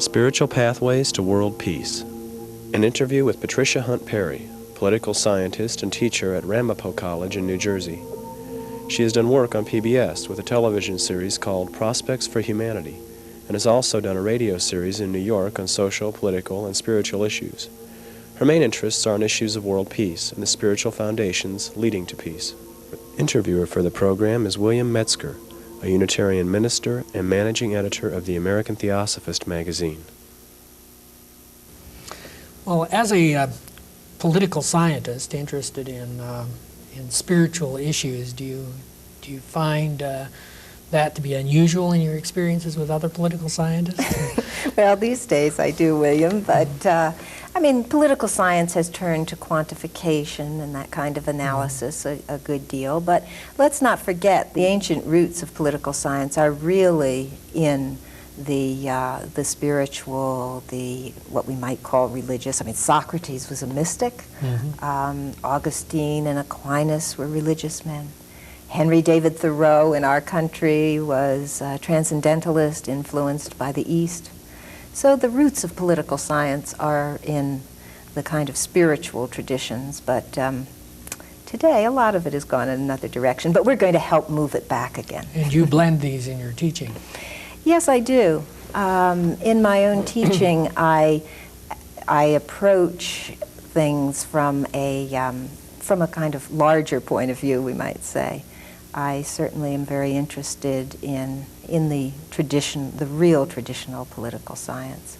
Spiritual Pathways to World Peace. An interview with Patricia Hunt Perry, political scientist and teacher at Ramapo College in New Jersey. She has done work on PBS with a television series called Prospects for Humanity, and has also done a radio series in New York on social, political, and spiritual issues. Her main interests are on issues of world peace and the spiritual foundations leading to peace. Interviewer for the program is William Metzger, a Unitarian minister and managing editor of the American Theosophist magazine. Well, as a political scientist interested in spiritual issues, do you find that to be unusual in your experiences with other political scientists? Well, these days I do, William, but I mean, political science has turned to quantification and that kind of analysis a good deal, but let's not forget the ancient roots of political science are really in the spiritual, what we might call religious. I mean, Socrates was a mystic. Augustine and Aquinas were religious men. Henry David Thoreau in our country was a transcendentalist influenced by the East. So the roots of political science are in the kind of spiritual traditions, but today a lot of it has gone in another direction, but we're going to help move it back again. And you blend these in your teaching? Yes, I do. In my own teaching, I approach things from a kind of larger point of view, we might say. I certainly am very interested in the tradition, the real traditional political science.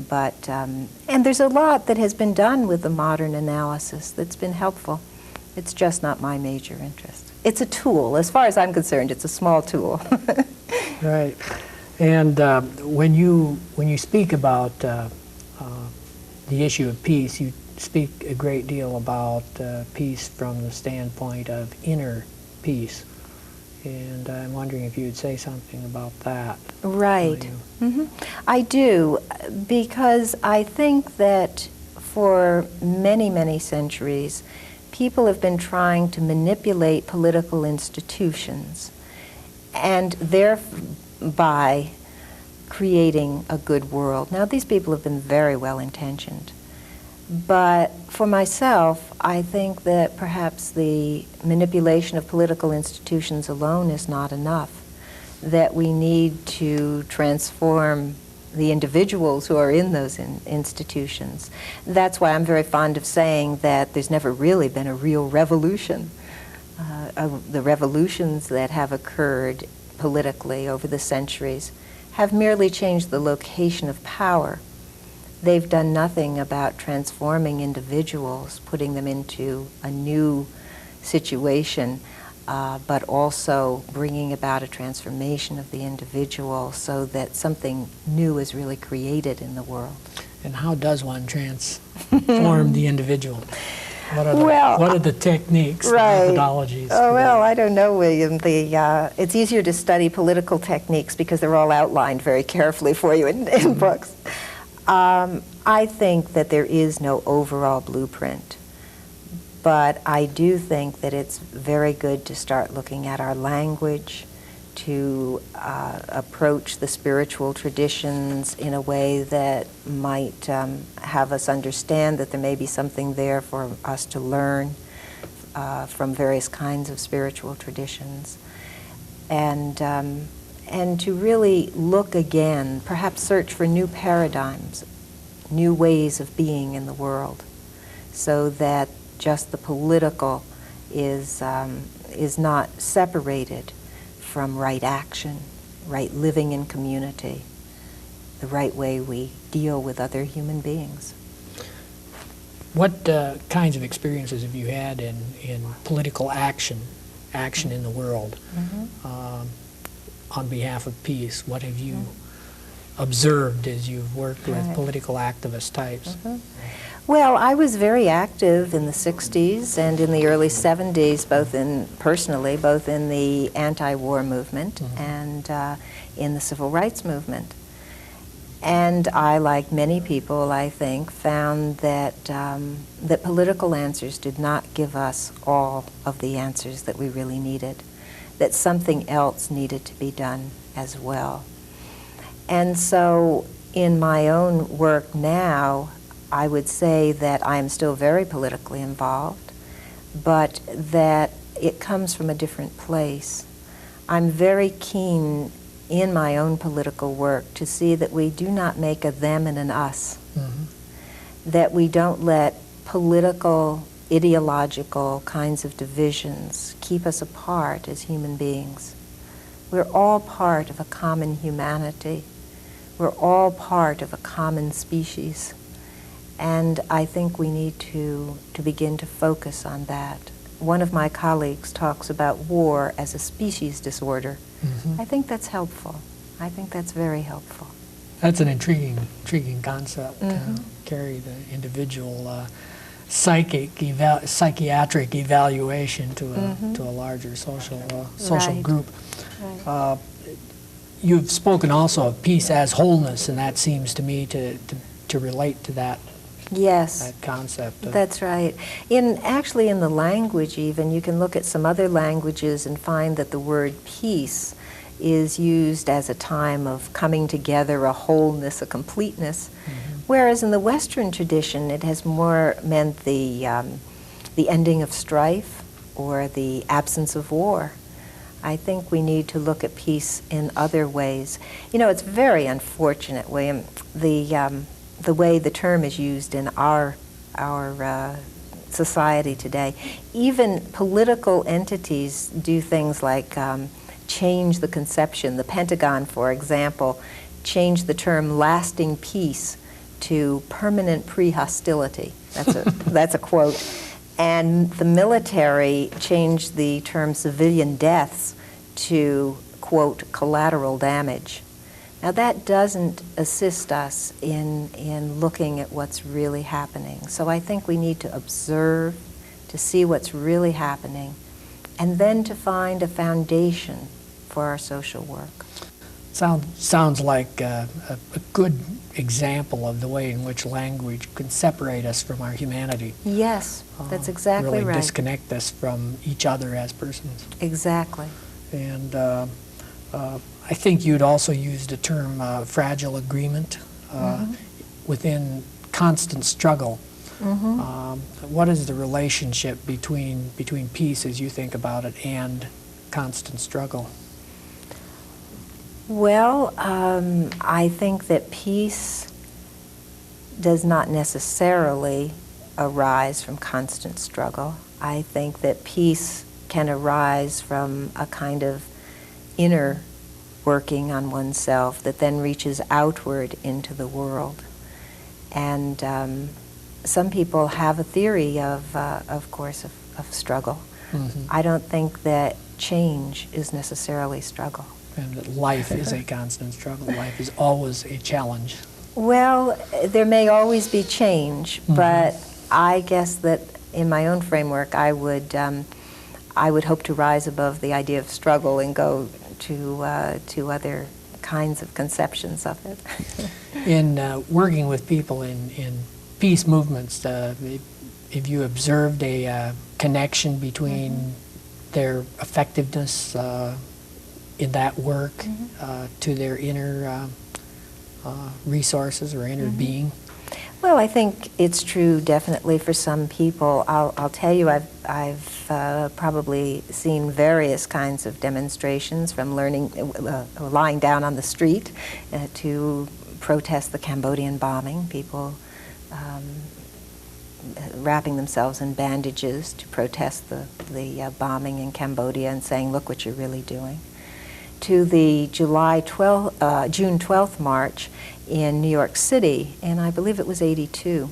But, and there's a lot that has been done with the modern analysis that's been helpful. It's just not my major interest. It's a tool. As far as I'm concerned, it's a small tool. Right. And when you speak about the issue of peace, you speak a great deal about peace from the standpoint of inner peace. And I'm wondering if you would say something about that. Right. I do, because I think that for many, many centuries, people have been trying to manipulate political institutions and thereby creating a good world. Now, these people have been very well intentioned. But for myself, I think that perhaps the manipulation of political institutions alone is not enough, that we need to transform the individuals who are in those institutions. That's why I'm very fond of saying that there's never really been a real revolution. The revolutions that have occurred politically over the centuries have merely changed the location of power. They've done nothing about transforming individuals, putting them into a new situation, but also bringing about a transformation of the individual so that something new is really created in the world. And how does one transform the individual? What are the techniques, right. the methodologies? Oh, well, I don't know, William. It's easier to study political techniques because they're all outlined very carefully for you in books. I think that there is no overall blueprint, but I do think that it's very good to start looking at our language, to approach the spiritual traditions in a way that might have us understand that there may be something there for us to learn from various kinds of spiritual traditions, and to really look again, perhaps search for new paradigms, new ways of being in the world, so that just the political is not separated from right action, right living in community, the right way we deal with other human beings. What kinds of experiences have you had in political action in the world on behalf of peace? What have you observed as you've worked with political activist types? Well, I was very active in the 60s and in the early 70s, both in the anti-war movement and in the civil rights movement. And I, like many people, I think, found that that political answers did not give us all of the answers that we really needed, that something else needed to be done as well. And so in my own work now, I would say that I am still very politically involved, but that it comes from a different place. I'm very keen in my own political work to see that we do not make a them and an us, that we don't let political, ideological kinds of divisions keep us apart as human beings. We're all part of a common humanity. We're all part of a common species. And I think we need to begin to focus on that. One of my colleagues talks about war as a species disorder. I think that's helpful. I think that's very helpful. That's an intriguing concept. Carry the individual psychiatric evaluation to a larger social Right. group. Right. You've spoken also of peace as wholeness, and that seems to me to relate to that Yes. concept. That's right. Actually in the language even, you can look at some other languages and find that the word peace is used as a time of coming together, a wholeness, a completeness. Whereas in the Western tradition, it has more meant the ending of strife or the absence of war. I think we need to look at peace in other ways. You know, it's very unfortunate, William, the way the term is used in our society today. Even political entities do things like change the conception. The Pentagon, for example, changed the term lasting peace to permanent pre-hostility. That's a quote. And the military changed the term civilian deaths to, quote, collateral damage. Now that doesn't assist us in looking at what's really happening. So I think we need to observe, to see what's really happening, and then to find a foundation for our social work. Sounds like a good example of the way in which language can separate us from our humanity. Yes, that's exactly really right. disconnect us from each other as persons. Exactly. And I think you'd also used the term fragile agreement within constant struggle. What is the relationship between peace, as you think about it, and constant struggle? Well, I think that peace does not necessarily arise from constant struggle. I think that peace can arise from a kind of inner working on oneself that then reaches outward into the world. And some people have a theory of course, of struggle. I don't think that change is necessarily struggle. And that life is a constant struggle. Life is always a challenge. Well, there may always be change, but I guess that in my own framework, I would hope to rise above the idea of struggle and go to other kinds of conceptions of it. In working with people in peace movements, have you observed a connection between their effectiveness in that work to their inner resources or inner being? Well, I think it's true definitely for some people. I'll tell you, I've probably seen various kinds of demonstrations, from lying down on the street to protest the Cambodian bombing, people wrapping themselves in bandages to protest the bombing in Cambodia and saying, look what you're really doing, to the June 12th march in New York City, and I believe it was '82.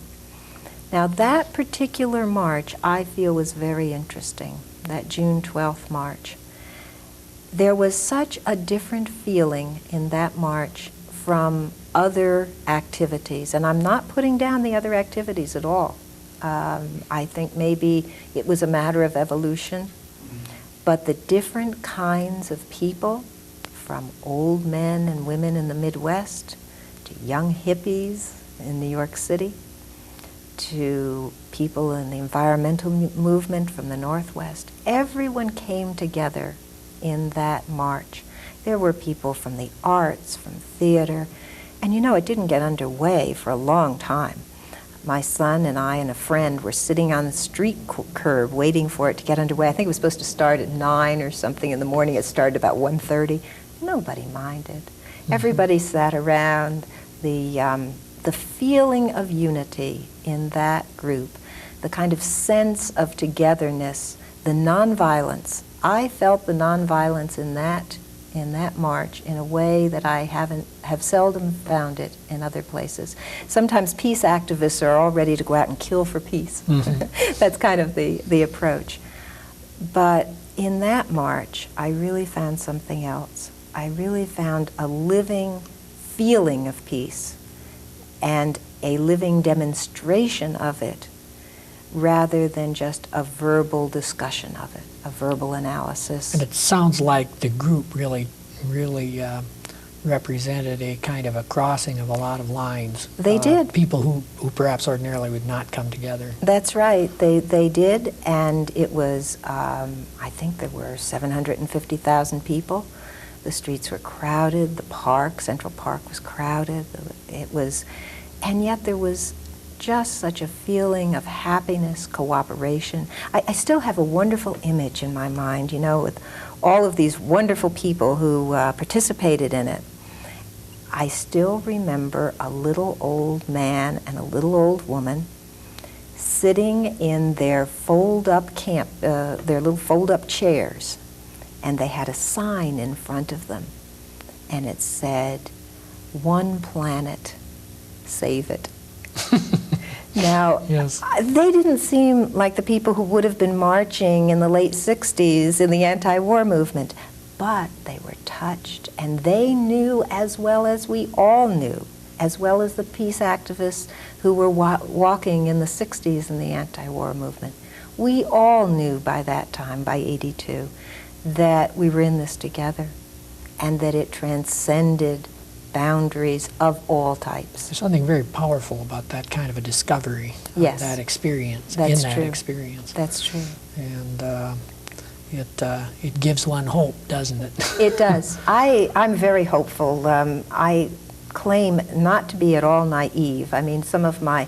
Now that particular march I feel was very interesting, that June 12th march. There was such a different feeling in that march from other activities, and I'm not putting down the other activities at all. I think maybe it was a matter of evolution, but the different kinds of people, from old men and women in the Midwest to young hippies in New York City to people in the environmental movement from the Northwest, everyone came together in that march. There were people from the arts, from theater, And you know, it didn't get underway for a long time. My son and I and a friend were sitting on the street curb waiting for it to get underway. I think it was supposed to start at 9 or something in the morning. It started about 1:30. Nobody minded. Everybody sat around. The feeling of unity in that group, the kind of sense of togetherness, the nonviolence. I felt the nonviolence in that march in a way that I have seldom found it in other places. Sometimes peace activists are all ready to go out and kill for peace. That's kind of the approach. But in that march, I really found something else. I really found a living feeling of peace and a living demonstration of it, rather than just a verbal discussion of it, a verbal analysis. And it sounds like the group really represented a kind of a crossing of a lot of lines. They did. People who perhaps ordinarily would not come together. That's right. They did, and it was, I think there were 750,000 people. The streets were crowded. The park, Central Park, was crowded. It was, and yet there was just such a feeling of happiness, cooperation. I still have a wonderful image in my mind, you know, with all of these wonderful people who participated in it. I still remember a little old man and a little old woman sitting in their fold-up their little fold-up chairs, and they had a sign in front of them, and it said, "One planet, save it." Now, yes. They didn't seem like the people who would have been marching in the late 60s in the anti-war movement, but they were touched, and they knew as well as we all knew, as well as the peace activists who were walking in the 60s in the anti-war movement. We all knew by that time, by 82, that we were in this together, and that it transcended boundaries of all types. There's something very powerful about that kind of a discovery, Yes. that experience, That's in that true. experience. That's true. And it gives one hope, doesn't it? It does. I'm very hopeful. I claim not to be at all naive. I mean, some of my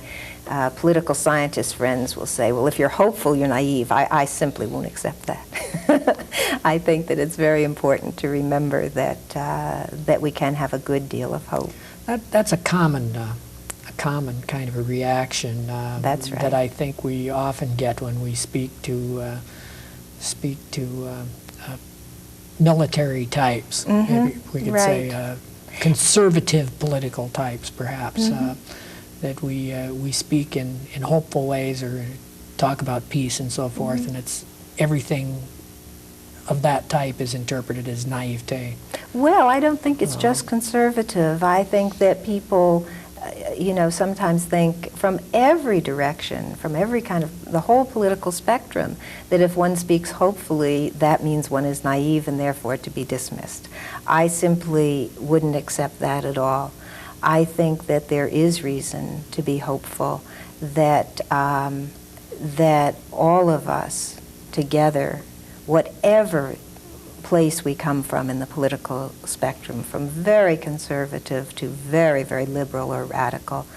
political scientist friends will say, well, if you're hopeful, you're naive. I simply won't accept that. I think that it's very important to remember that we can have a good deal of hope. That's a common kind of a reaction. That's right. That I think we often get when we speak to military types. Maybe we could say conservative political types, perhaps. That we speak in hopeful ways or talk about peace and so forth, and it's everything of that type is interpreted as naivete. Well, I don't think it's just conservative. I think that people, sometimes think from every direction, from every kind of, the whole political spectrum, that if one speaks hopefully, that means one is naive and therefore to be dismissed. I simply wouldn't accept that at all. I think that there is reason to be hopeful that that all of us together, whatever place we come from in the political spectrum, from very conservative to very, very liberal or radical,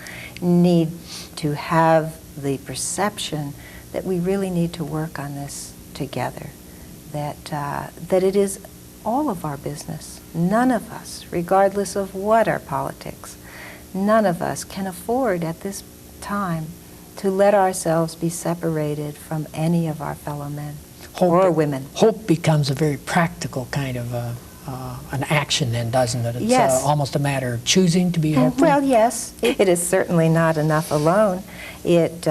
need to have the perception that we really need to work on this together, that it is all of our business. None of us, regardless of what our politics, none of us can afford at this time to let ourselves be separated from any of our fellow men or women. Hope becomes a very practical kind of an action then, doesn't it? It's Yes. Almost a matter of choosing to be hopeful. Well, yes. It is certainly not enough alone. It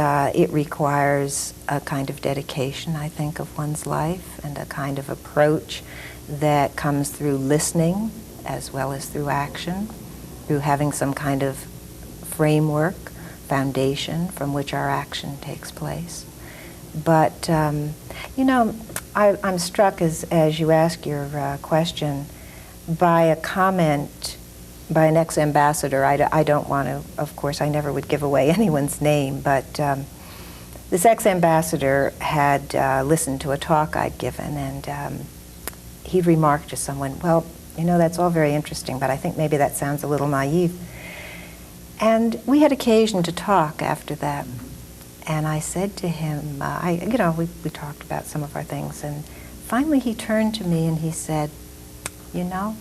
requires a kind of dedication, I think, of one's life, and a kind of approach that comes through listening as well as through action, through having some kind of framework, foundation from which our action takes place. But, I'm struck as you ask your question by a comment by an ex-ambassador. I don't want to, of course, I never would give away anyone's name, but this ex-ambassador had listened to a talk I'd given, and he remarked to someone, well, that's all very interesting, but I think maybe that sounds a little naive. And we had occasion to talk after that. And I said to him, we talked about some of our things, and finally he turned to me and he said, you know,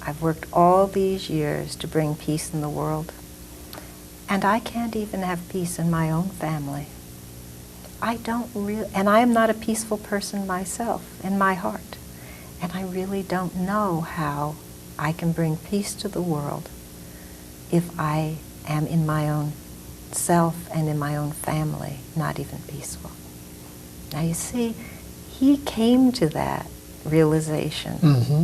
I've worked all these years to bring peace in the world, and I can't even have peace in my own family. And I am not a peaceful person myself in my heart, and I really don't know how I can bring peace to the world if I am in my own self and in my own family not even peaceful. Now you see, he came to that realization. Mm-hmm.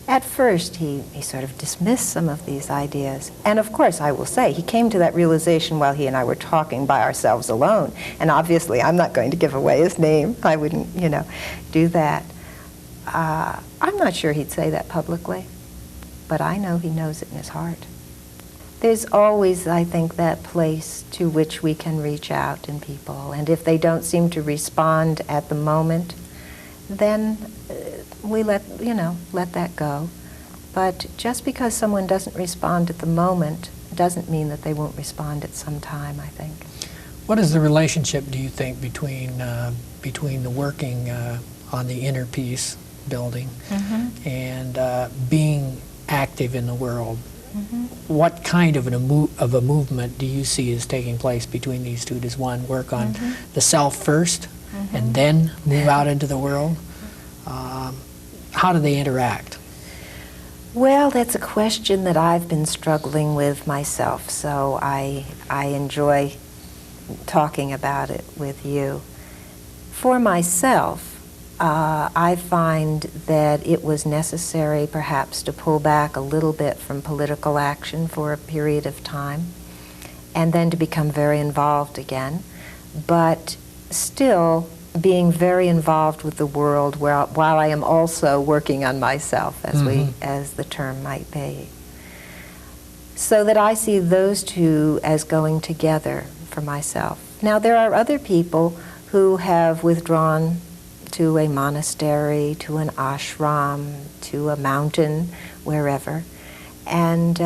At first, he sort of dismissed some of these ideas. And of course, I will say, he came to that realization while he and I were talking by ourselves alone. And obviously, I'm not going to give away his name. I wouldn't, do that. I'm not sure he'd say that publicly, but I know he knows it in his heart. There's always, I think, that place to which we can reach out in people. And if they don't seem to respond at the moment, then we let that go. But just because someone doesn't respond at the moment doesn't mean that they won't respond at some time, I think. What is the relationship, do you think, between the working on the inner peace building Mm-hmm. and being active in the world? Mm-hmm. What kind of a movement do you see is taking place between these two? Does one work on the self first and then move out into the world? How do they interact? Well, that's a question that I've been struggling with myself, so I enjoy talking about it with you. For myself, I find that it was necessary perhaps to pull back a little bit from political action for a period of time and then to become very involved again, but still being very involved with the world while I am also working on myself, as the term might be. So that I see those two as going together for myself. Now, there are other people who have withdrawn to a monastery, to an ashram, to a mountain, wherever, and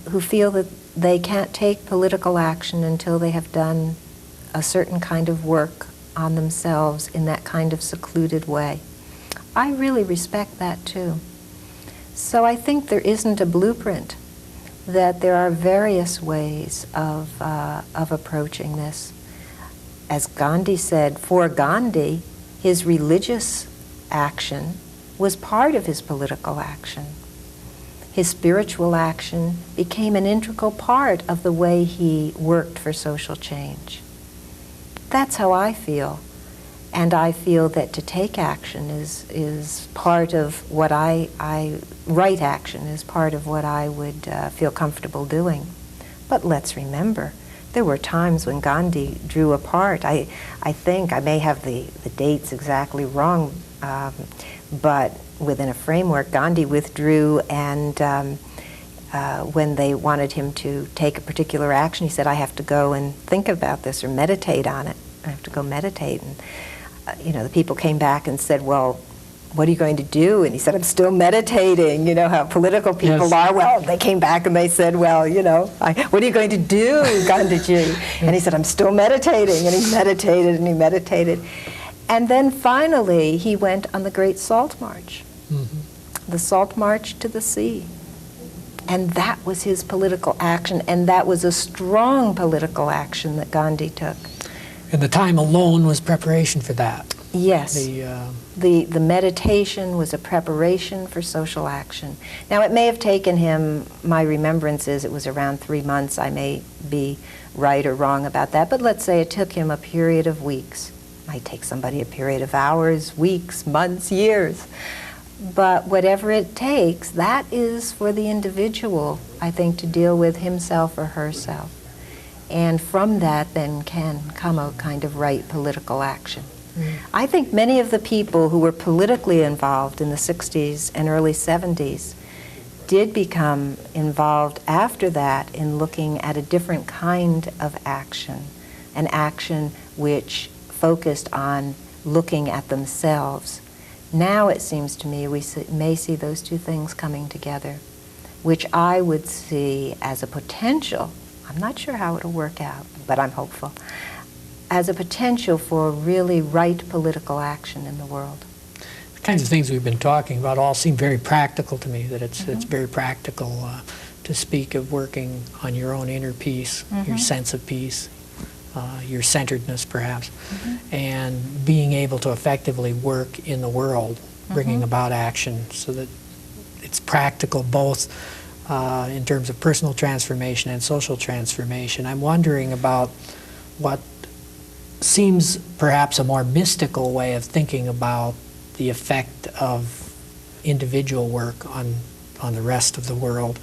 who feel that they can't take political action until they have done a certain kind of work on themselves in that kind of secluded way. I really respect that too. So I think there isn't a blueprint, that there are various ways of approaching this. As Gandhi said, for Gandhi, his religious action was part of his political action. His spiritual action became an integral part of the way he worked for social change. That's how I feel. And I feel that to take action is part of what right action is part of what I would feel comfortable doing. But let's remember, there were times when Gandhi drew apart. I think, I may have the dates exactly wrong, but within a framework, Gandhi withdrew, and when they wanted him to take a particular action, he said, I have to go and think about this or meditate on it. I have to go meditate. And the people came back and said, well, what are you going to do? And he said, I'm still meditating. You know how political people are. Well, they came back and they said, well, what are you going to do, Gandhiji? And he said, I'm still meditating. And he meditated and he meditated. And then finally, he went on the Great Salt March, the Salt March to the sea. And that was his political action, and that was a strong political action that Gandhi took. And the time alone was preparation for that. Yes. The meditation was a preparation for social action. Now, it may have taken him, my remembrance is it was around 3 months. I may be right or wrong about that, but let's say it took him a period of weeks. It might take somebody a period of hours, weeks, months, years. But whatever it takes, that is for the individual, I think, to deal with himself or herself. And from that then can come a kind of right political action. I think many of the people who were politically involved in the 60s and early 70s did become involved after that in looking at a different kind of action, an action which focused on looking at themselves. Now it seems to me we may see those two things coming together. which I would see as a potential, I'm not sure how it'll work out, but I'm hopeful, as a potential for really right political action in the world. The kinds of things we've been talking about all seem very practical to me, that it's very practical to speak of working on your own inner peace, your sense of peace, your centeredness perhaps, and being able to effectively work in the world, bringing about action so that it's practical both in terms of personal transformation and social transformation. I'm wondering about what seems perhaps a more mystical way of thinking about the effect of individual work on the rest of the world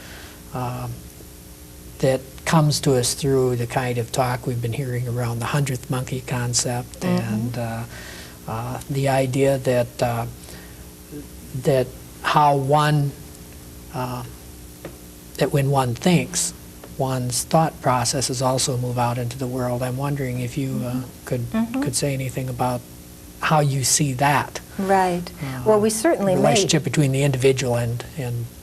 that comes to us through the kind of talk we've been hearing around the 100th monkey concept and the idea that that how one that when one thinks, one's thought processes also move out into the world. I'm wondering if you could say anything about how you see that. Right. Well, we certainly the relationship between the individual and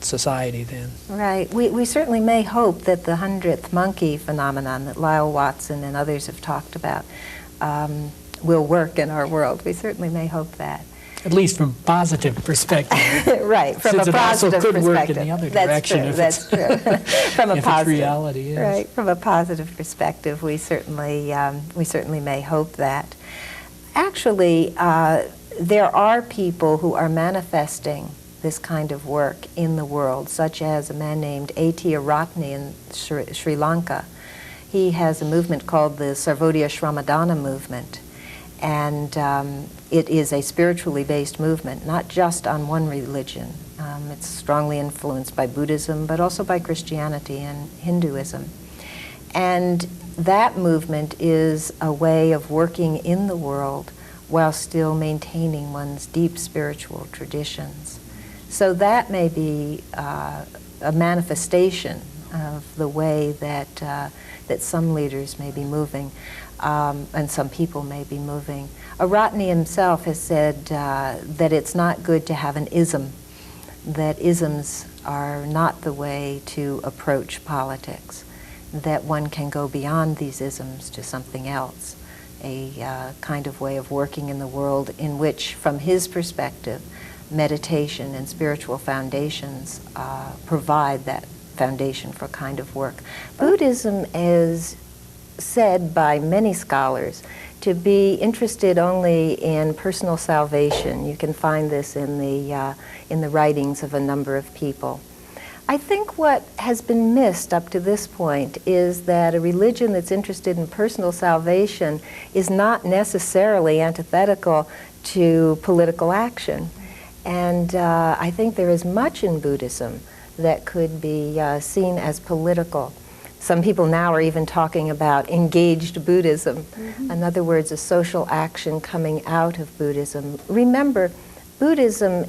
society then. Right. We certainly may hope that the 100th monkey phenomenon that Lyle Watson and others have talked about will work in our world. We certainly may hope that. At least from a positive perspective. Right, from a positive could perspective. Work in the other direction. That's true. From a if positive reality is. Right, from a positive perspective, we certainly may hope that. Actually, there are people who are manifesting this kind of work in the world, such as a man named A.T. Aratne in Sri Lanka. He has a movement called the Sarvodaya Shramadana movement. And it is a spiritually based movement, not just on one religion. It's strongly influenced by Buddhism, but also by Christianity and Hinduism. And that movement is a way of working in the world while still maintaining one's deep spiritual traditions. So that may be a manifestation of the way that, that some leaders may be moving. And some people may be moving. Aratne himself has said that it's not good to have an ism, that isms are not the way to approach politics, that one can go beyond these isms to something else, a kind of way of working in the world in which, from his perspective, meditation and spiritual foundations provide that foundation for a kind of work. Buddhism is said by many scholars to be interested only in personal salvation. You can find this in the writings of a number of people. I think what has been missed up to this point is that a religion that's interested in personal salvation is not necessarily antithetical to political action. And I think there is much in Buddhism that could be seen as political. Some people now are even talking about engaged Buddhism. In other words, a social action coming out of Buddhism. Remember, Buddhism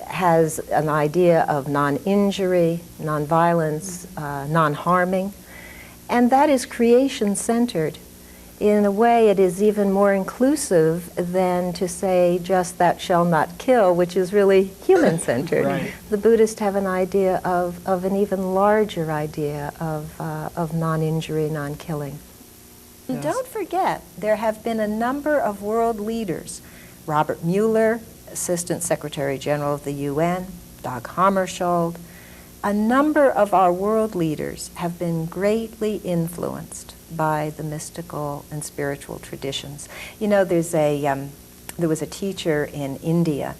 has an idea of non-injury, non-violence, non-harming, and that is creation-centered. In a way, it is even more inclusive than to say just "thou shalt not kill," which is really human-centered. Right. The Buddhists have an idea of an even larger idea of non-injury, non-killing. Yes. Don't forget, there have been a number of world leaders. Robert Mueller, Assistant Secretary General of the UN, Dag Hammarskjöld. A number of our world leaders have been greatly influenced by the mystical and spiritual traditions. You know, there was a teacher in India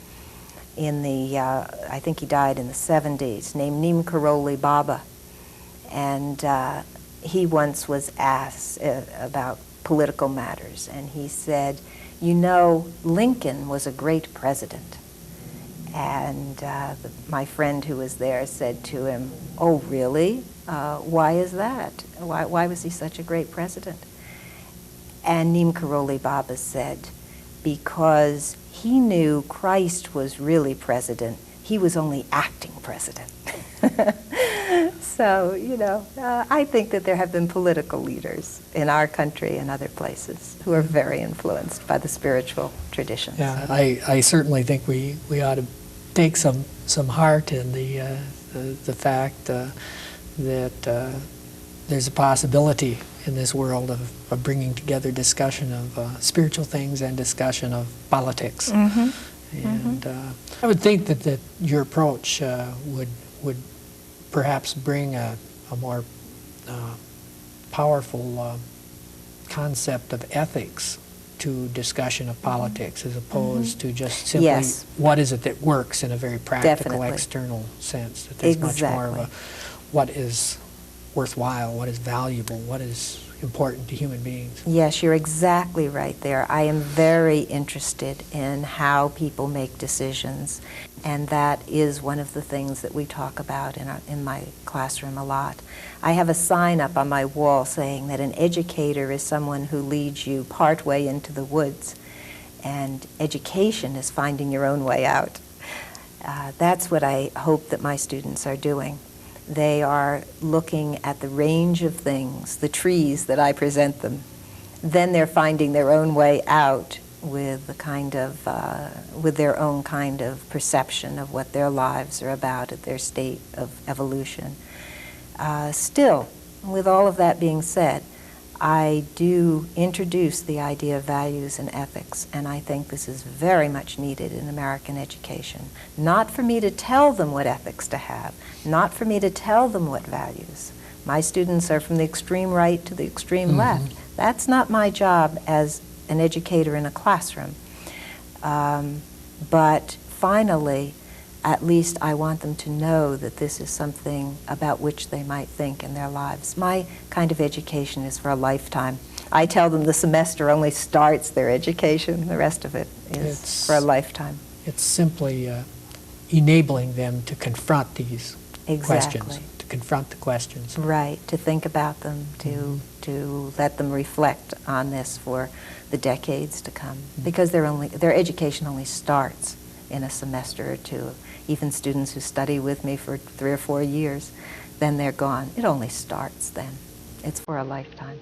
in the, I think he died in the 70s, named Neem Karoli Baba. And he once was asked about political matters, and he said, "You know, Lincoln was a great president." And my friend who was there said to him, "Oh, really? Why is that? Why was he such a great president?" And Neem Karoli Baba said, "Because he knew Christ was really president. He was only acting president." So, you know, I think that there have been political leaders in our country and other places who are very influenced by the spiritual traditions. Yeah, I certainly think we ought to take some heart in the the fact that there's a possibility in this world of bringing together discussion of spiritual things and discussion of politics. And I would think that your approach would perhaps bring a more powerful concept of ethics to discussion of politics, as opposed to just simply what is it that works in a very practical, external sense. That there's much more of a what is worthwhile, what is valuable, what is important to human beings. Yes, you're exactly right there. I am very interested in how people make decisions, and that is one of the things that we talk about in my classroom a lot. I have a sign up on my wall saying that an educator is someone who leads you partway into the woods, and education is finding your own way out. That's what I hope that my students are doing. They are looking at the range of things, the trees that I present them. Then they're finding their own way out with the kind of, with their own kind of perception of what their lives are about at their state of evolution. Still, with all of that being said, I do introduce the idea of values and ethics, and I think this is very much needed in American education. Not for me to tell them what ethics to have, not for me to tell them what values. My students are from the extreme right to the extreme left. That's not my job as an educator in a classroom. But finally, at least I want them to know that this is something about which they might think in their lives. My kind of education is for a lifetime. I tell them the semester only starts their education. The rest of it is for a lifetime. It's simply enabling them to confront these questions, to confront the questions. Right, to think about them, to let them reflect on this for the decades to come. Because their education only starts in a semester or two. Even students who study with me for 3 or 4 years, then they're gone. It only starts then. It's for a lifetime.